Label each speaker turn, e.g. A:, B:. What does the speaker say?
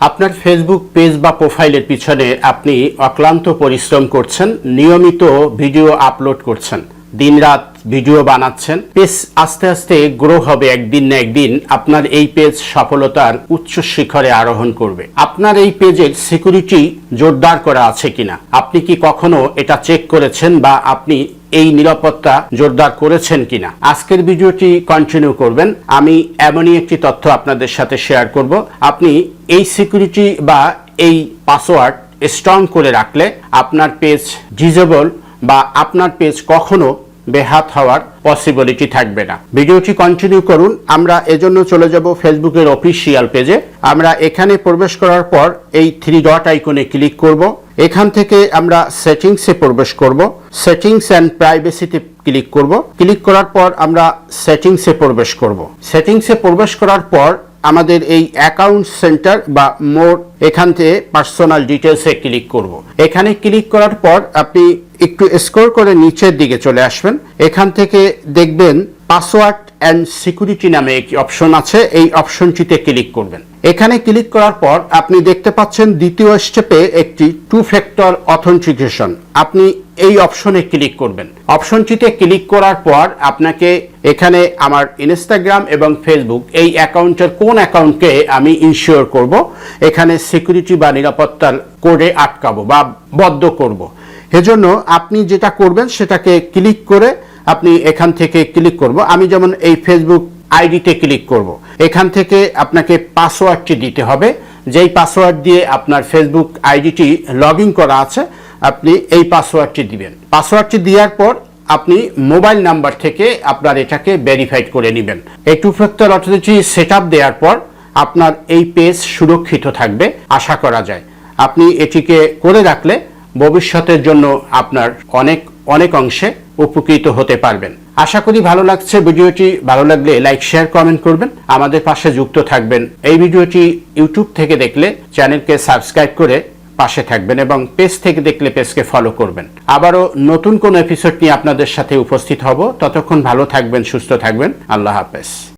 A: আপনার Facebook page বা প্রোফাইলের পিছনে আপনি অক্লান্ত পরিশ্রম করছেন, নিয়মিত ভিডিও আপলোড করছেন, দিনরাত ভিডিও বানাচ্ছেন। পেজ আস্তে আস্তে গ্রো হবে, একদিন না একদিন আপনার এই পেজ সফলতার উচ্চ শিখরে আরোহণ করবে। আপনার এই পেজের সিকিউরিটি জোরদার করা আছে কিনা, আপনি কি কখনো এটা চেক করেছেন বা আপনি এই নিরাপত্তা জোরদার করেছেন কিনা? আজকের ভিডিওটি কন্টিনিউ করবেন। আমি এমনই একটি তথ্য আপনাদের সাথে শেয়ার করব। আপনি এই সিকিউরিটি বা এই পাসওয়ার্ড স্ট্রং করে রাখলে আপনার পেজ ডিজেবল বা আপনার পেজ কখনো বেহাত হওয়ার পসিবিলিটি থাকবে না। ভিডিওটি কন্টিনিউ করুন। আমরা এজন্য চলে যাব ফেসবুকের অফিসিয়াল পেজে। আমরা এখানে প্রবেশ করার পর এই 3 ডট আইকনে ক্লিক করব। এখান থেকে আমরা সেটিংসে প্রবেশ করব। সেটিংস অ্যান্ড প্রাইভেসিতে ক্লিক করব। ক্লিক করার পর আমরা সেটিংসে প্রবেশ করব। সেটিংসে প্রবেশ করার পর আমাদের এই অ্যাকাউন্ট সেন্টার বা মোর এখান থেকে পার্সোনাল ডিটেলসে ক্লিক করব। এখানে ক্লিক করার পর আপনি একটু স্ক্রল করে নিচের দিকে চলে আসবেন। এখান থেকে দেখবেন পাসওয়ার্ড অ্যান্ড সিকিউরিটি নামে একটি অপশন আছে, এই অপশনটিতে ক্লিক করবেন। এখানে ক্লিক করার পর আপনি দেখতে পাচ্ছেন দ্বিতীয় স্টেপে একটি 2 ফ্যাক্টর অথেন্টিকেশন। আপনি এই অপশনে ক্লিক করবেন। অপশনটিতে ক্লিক করার পর আপনাকে এখানে আমার ইনস্টাগ্রাম এবং ফেসবুক এই অ্যাকাউন্টের কোন অ্যাকাউন্টকে আমি ইনশিওর করব, এখানে সিকিউরিটি বা নিরাপত্তার কোডে আটকাবো বা বদ্ধ করব। এজন্য আপনি যেটা করবেন সেটাকে ক্লিক করে আপনি এখান থেকে ক্লিক করব। আমি যেমন এই ফেসবুক আইডিতে ক্লিক করব। এখান থেকে আপনাকে পাসওয়ার্ডটি দিতে হবে, যেই পাসওয়ার্ড দিয়ে আপনার ফেসবুক আইডিটি লগ ইন করা আছে আপনি এই পাসওয়ার্ডটি দিবেন। পাসওয়ার্ডটি দেওয়ার পর আপনি মোবাইল নাম্বার থেকে আপনার এটাকে ভেরিফাইড করে নেবেন। এই 2 ফ্যাক্টর অথেন্টিটি সেটআপ দেওয়ার পর আপনার এই পেজ সুরক্ষিত থাকবে আশা করা যায়। আপনি এটিকে করে রাখলে ভবিষ্যতের জন্য আপনার অনেক অংশে উপকৃত হতে পারবেন। আশা করি ভালো লাগছে ভিডিওটি। ভালো লাগলে লাইক, শেয়ার, কমেন্ট করবেন, আমাদের পাশে যুক্ত থাকবেন। এই ভিডিওটি ইউটিউব থেকে দেখলে চ্যানেলকে সাবস্ক্রাইব করে পাশে থাকবেন এবং পেজ থেকে দেখলে পেজকে ফলো করবেন। আবারও নতুন কোন এপিসোড নিয়ে আপনাদের সাথে উপস্থিত হব। ততক্ষণ ভালো থাকবেন, সুস্থ থাকবেন। আল্লাহ হাফেজ।